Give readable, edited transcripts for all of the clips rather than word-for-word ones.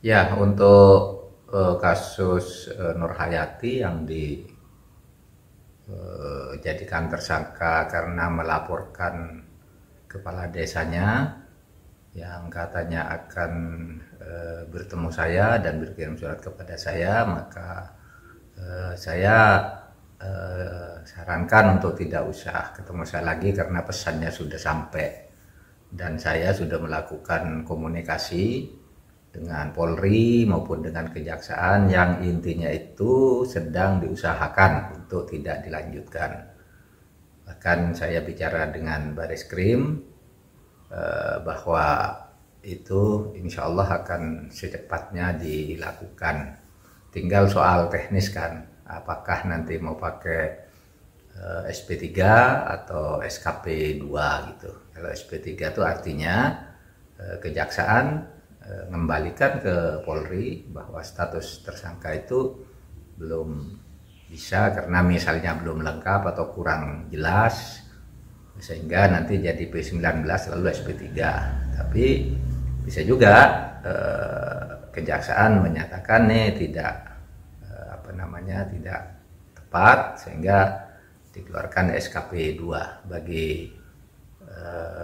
Ya, untuk kasus Nur Hayati yang dijadikan tersangka karena melaporkan kepala desanya yang katanya akan bertemu saya dan berkirim surat kepada saya, maka saya sarankan untuk tidak usah ketemu saya lagi karena pesannya sudah sampai dan saya sudah melakukan komunikasi dengan Polri maupun dengan Kejaksaan yang intinya itu sedang diusahakan untuk tidak dilanjutkan. Bahkan saya bicara dengan Bareskrim bahwa itu insya Allah akan secepatnya dilakukan. Tinggal soal teknis kan, apakah nanti mau pakai SP3 atau SKP 2 gitu. Kalau SP3 itu artinya Kejaksaan mengembalikan ke Polri bahwa status tersangka itu belum bisa karena misalnya belum lengkap atau kurang jelas sehingga nanti jadi P19 lalu SP3. Tapi bisa juga Kejaksaan menyatakan tidak tidak tepat sehingga dikeluarkan SKP 2 bagi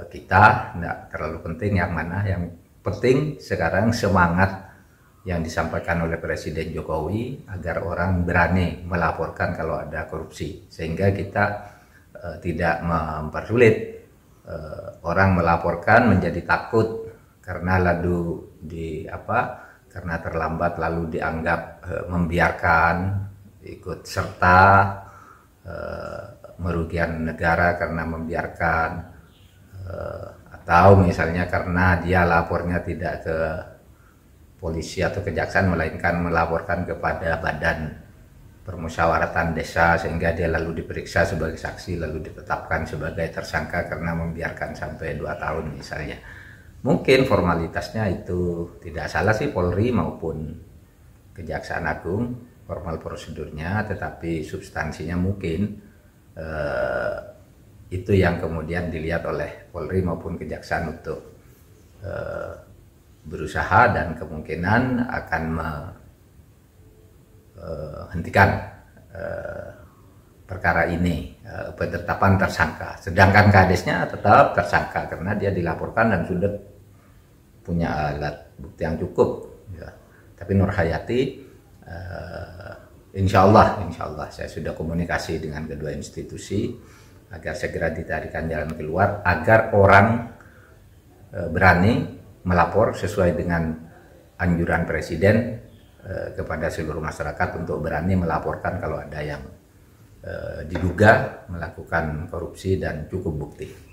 kita. Tidak terlalu penting yang mana, yang penting sekarang semangat yang disampaikan oleh Presiden Jokowi agar orang berani melaporkan kalau ada korupsi, sehingga kita tidak mempersulit orang melaporkan menjadi takut karena karena terlambat lalu dianggap membiarkan, ikut serta merugikan negara karena membiarkan, atau misalnya karena dia lapornya tidak ke polisi atau kejaksaan melainkan melaporkan kepada badan permusyawaratan desa sehingga dia lalu diperiksa sebagai saksi lalu ditetapkan sebagai tersangka karena membiarkan sampai 2 tahun misalnya. Mungkin formalitasnya itu tidak salah sih Polri maupun Kejaksaan Agung, formal prosedurnya, tetapi substansinya mungkin itu yang kemudian dilihat oleh Polri maupun Kejaksaan untuk berusaha dan kemungkinan akan menghentikan perkara ini, penetapan tersangka. Sedangkan kadesnya tetap tersangka karena dia dilaporkan dan sudah punya alat bukti yang cukup. Ya. Tapi Nur Hayati, insya Allah saya sudah komunikasi dengan kedua institusi agar segera ditarikan jalan keluar, agar orang berani melapor sesuai dengan anjuran Presiden kepada seluruh masyarakat untuk berani melaporkan kalau ada yang diduga melakukan korupsi dan cukup bukti.